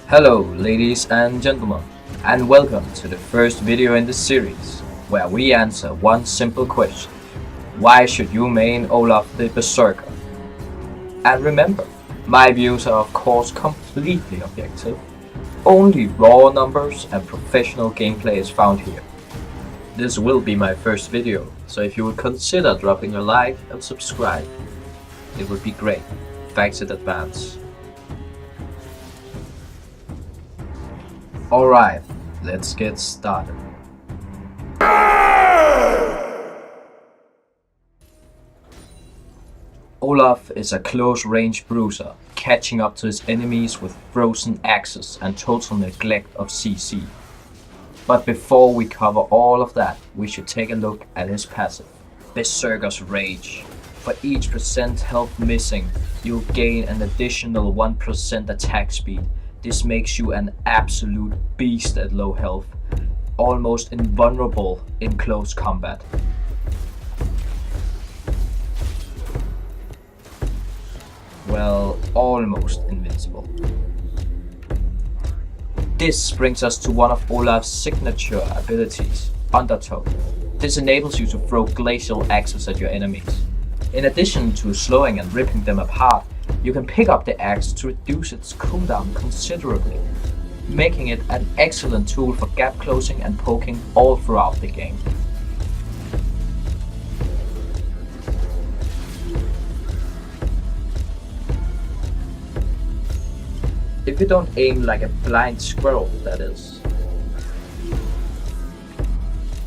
Hello ladies and gentlemen, and welcome to the first video in this series, where we answer one simple question: why should you main Olaf the Berserker? And remember, my views are of course completely objective. Only raw numbers and professional gameplay is found here. This will be my first video, so if you would consider dropping a like and subscribe, it would be great. Thanks in advance. Alright, let's get started. Olaf is a close-range bruiser, catching up to his enemies with frozen axes and total neglect of CC. But before we cover all of that, we should take a look at his passive, Berserker's Rage. For each % health missing, you'll gain an additional 1% attack speed. This makes you an absolute beast at low health, almost invulnerable in close combat. Well, almost invincible. This brings us to one of Olaf's signature abilities, Undertow. This enables you to throw glacial axes at your enemies. In addition to slowing and ripping them apart, you can pick up the axe to reduce its cooldown considerably, making it an excellent tool for gap closing and poking all throughout the game. If you don't aim like a blind squirrel, that is.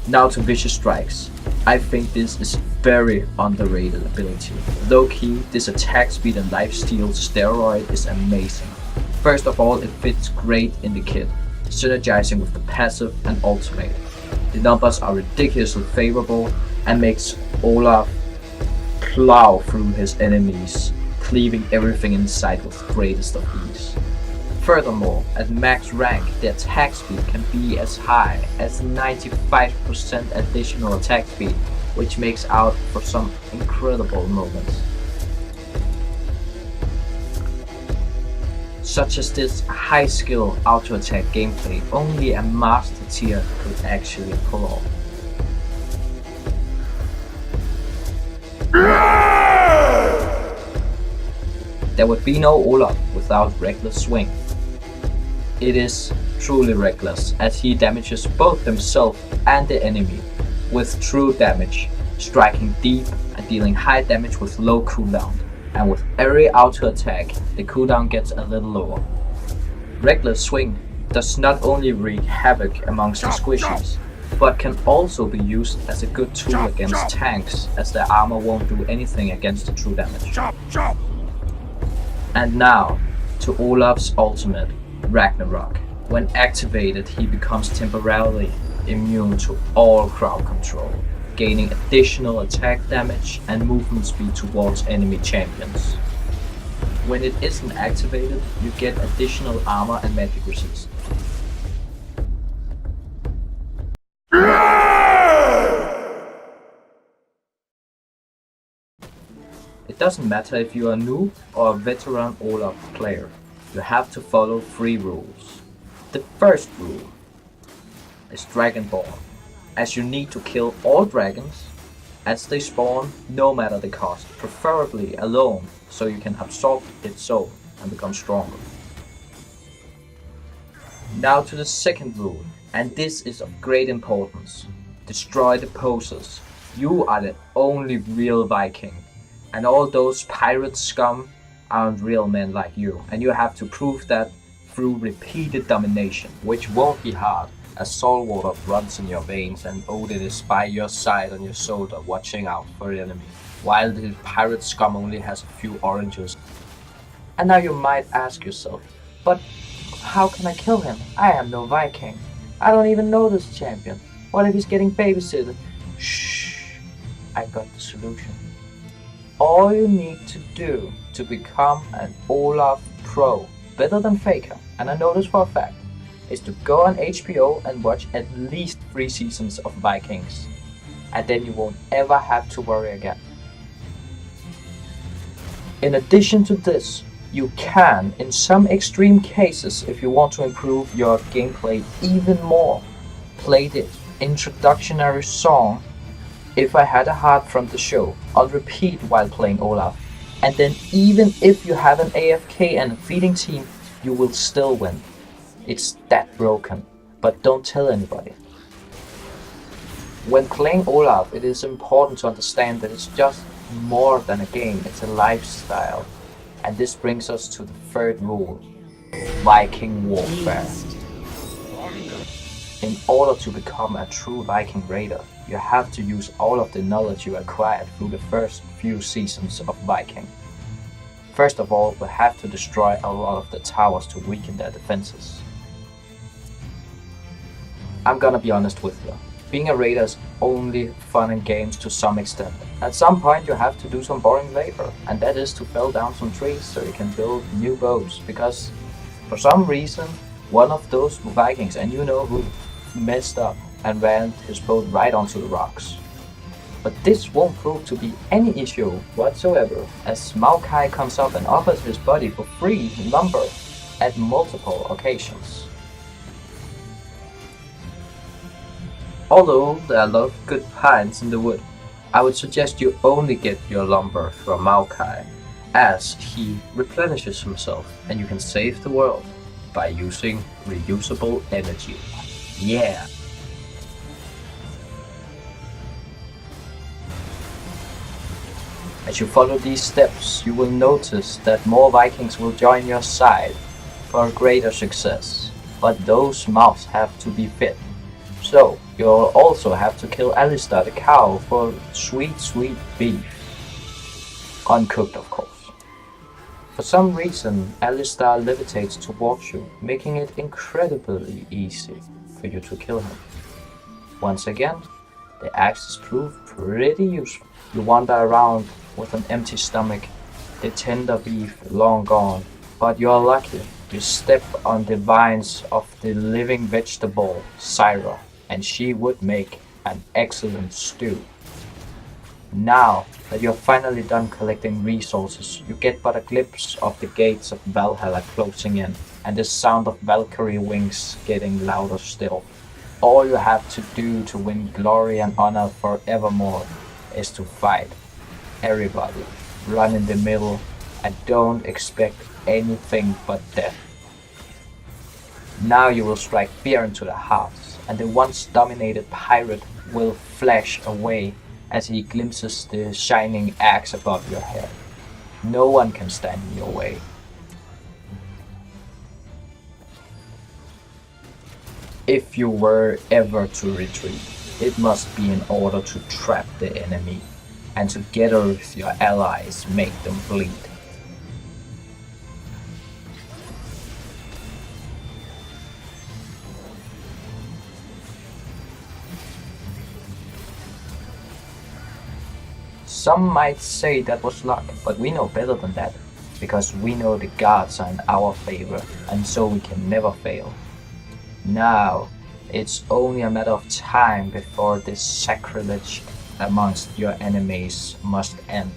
Now to Vicious Strikes. I think this is very underrated ability. Low key, this attack speed and lifesteal steroid is amazing. First of all, it fits great in the kit, synergizing with the passive and ultimate. The numbers are ridiculously favorable and makes Olaf plow through his enemies, cleaving everything in sight with greatest of ease. Furthermore, at max rank, the attack speed can be as high as 95% additional attack speed, which makes out for some incredible moments. Such as this high skill auto attack gameplay only a master tier could actually pull off. There would be no Olaf without Reckless Swing. It is truly reckless, as he damages both himself and the enemy with true damage, striking deep and dealing high damage with low cooldown, and with every auto attack the cooldown gets a little lower. Reckless Swing does not only wreak havoc amongst the squishies, but can also be used as a good tool against tanks, as their armor won't do anything against the true damage. And now to Olaf's ultimate, Ragnarok. When activated, he becomes temporarily immune to all crowd control, gaining additional attack damage and movement speed towards enemy champions. When it isn't activated, you get additional armor and magic resist. It doesn't matter if you are new or a veteran Olaf player, you have to follow 3 rules. The first rule is Dragonborn, as you need to kill all dragons as they spawn, no matter the cost, preferably alone, so you can absorb its soul and become stronger. Now to the second rule, and this is of great importance: destroy the posers. You are the only real Viking, and all those pirate scum aren't real men like you, and you have to prove that through repeated domination, which won't be hard, as saltwater runs in your veins and Odin is by your side on your shoulder watching out for the enemy, while the pirate scum only has a few oranges. And now you might ask yourself, but how can I kill him? I am no Viking. I don't even know this champion. What if he's getting babysitted? Shh, I got the solution. All you need to do to become an Olaf Pro, better than Faker, and I know this for a fact, is to go on HBO and watch at least 3 seasons of Vikings, and then you won't ever have to worry again. In addition to this, You can, in some extreme cases, if you want to improve your gameplay even more, play the introductory song "If I Had a Heart" from the show on repeat while playing Olaf. And then even if you have an AFK and a feeding team, you will still win. It's that broken, but don't tell anybody. When playing Olaf, it is important to understand that it's just more than a game, it's a lifestyle. And this brings us to the third rule: Viking warfare. In order to become a true Viking raider, you have to use all of the knowledge you acquired through the first few seasons of Viking. First of all, we have to destroy a lot of the towers to weaken their defenses. I'm gonna be honest with you. Being a raider is only fun in games to some extent. At some point you have to do some boring labor, and that is to fell down some trees so you can build new boats, because for some reason one of those Vikings, and you know who, messed up and ran his boat right onto the rocks. But this won't prove to be any issue whatsoever, as Maokai comes up and offers his body for free lumber at multiple occasions. Although there are a lot of good pines in the wood, I would suggest you only get your lumber from Maokai, as he replenishes himself and you can save the world by using reusable energy. Yeah! As you follow these steps, you will notice that more Vikings will join your side for greater success, but those mouths have to be fed. So, you'll also have to kill Alistar the cow for sweet beef. Uncooked, of course. For some reason, Alistar levitates towards you, making it incredibly easy for you to kill him. Once again, the axes prove pretty useful. You wander around with an empty stomach, the tender beef long gone, but you're lucky. You step on the vines of the living vegetable, Syra, and she would make an excellent stew. Now that you're finally done collecting resources, you get but a glimpse of the gates of Valhalla closing in, and the sound of Valkyrie wings getting louder still. All you have to do to win glory and honor forevermore is to fight everybody, run in the middle, and don't expect anything but death. Now you will strike fear into their hearts, and the once dominated pirate will flash away as he glimpses the shining axe above your head. No one can stand in your way. If you were ever to retreat, it must be in order to trap the enemy, and together with your allies make them bleed. Some might say that was luck, but we know better than that, because we know the gods are in our favor, and so we can never fail. Now, it's only a matter of time before this sacrilege amongst your enemies must end,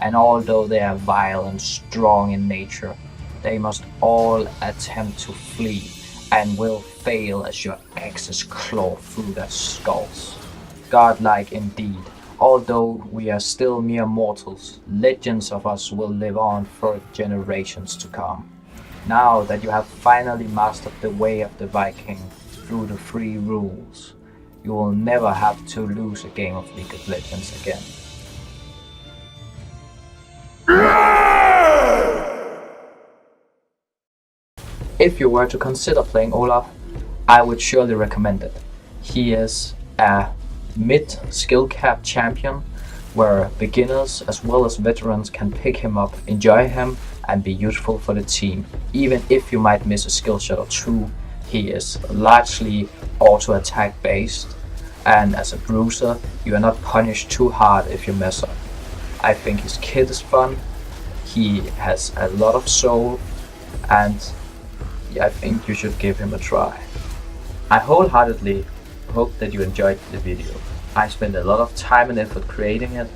and although they are vile and strong in nature, they must all attempt to flee, and will fail as your axes claw through their skulls. Godlike indeed. Although we are still mere mortals, legends of us will live on for generations to come. Now that you have finally mastered the way of the Viking through the 3 rules, you will never have to lose a game of League of Legends again. If you were to consider playing Olaf, I would surely recommend it. He is a mid skill cap champion where beginners as well as veterans can pick him up, enjoy him, and be useful for the team. Even if you might miss a skill shot or 2, he is largely auto attack based, and as a bruiser you are not punished too hard if you mess up. I think his kit is fun, he has a lot of soul, and I think you should give him a try. I wholeheartedly hope that you enjoyed the video. I spent a lot of time and effort creating it,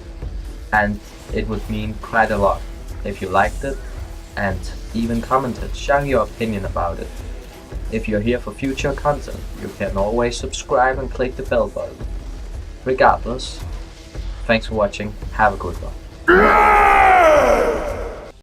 and it would mean quite a lot if you liked it, and even commented sharing your opinion about it. If you're here for future content, you can always subscribe and click the bell button. Regardless, thanks for watching, have a good one.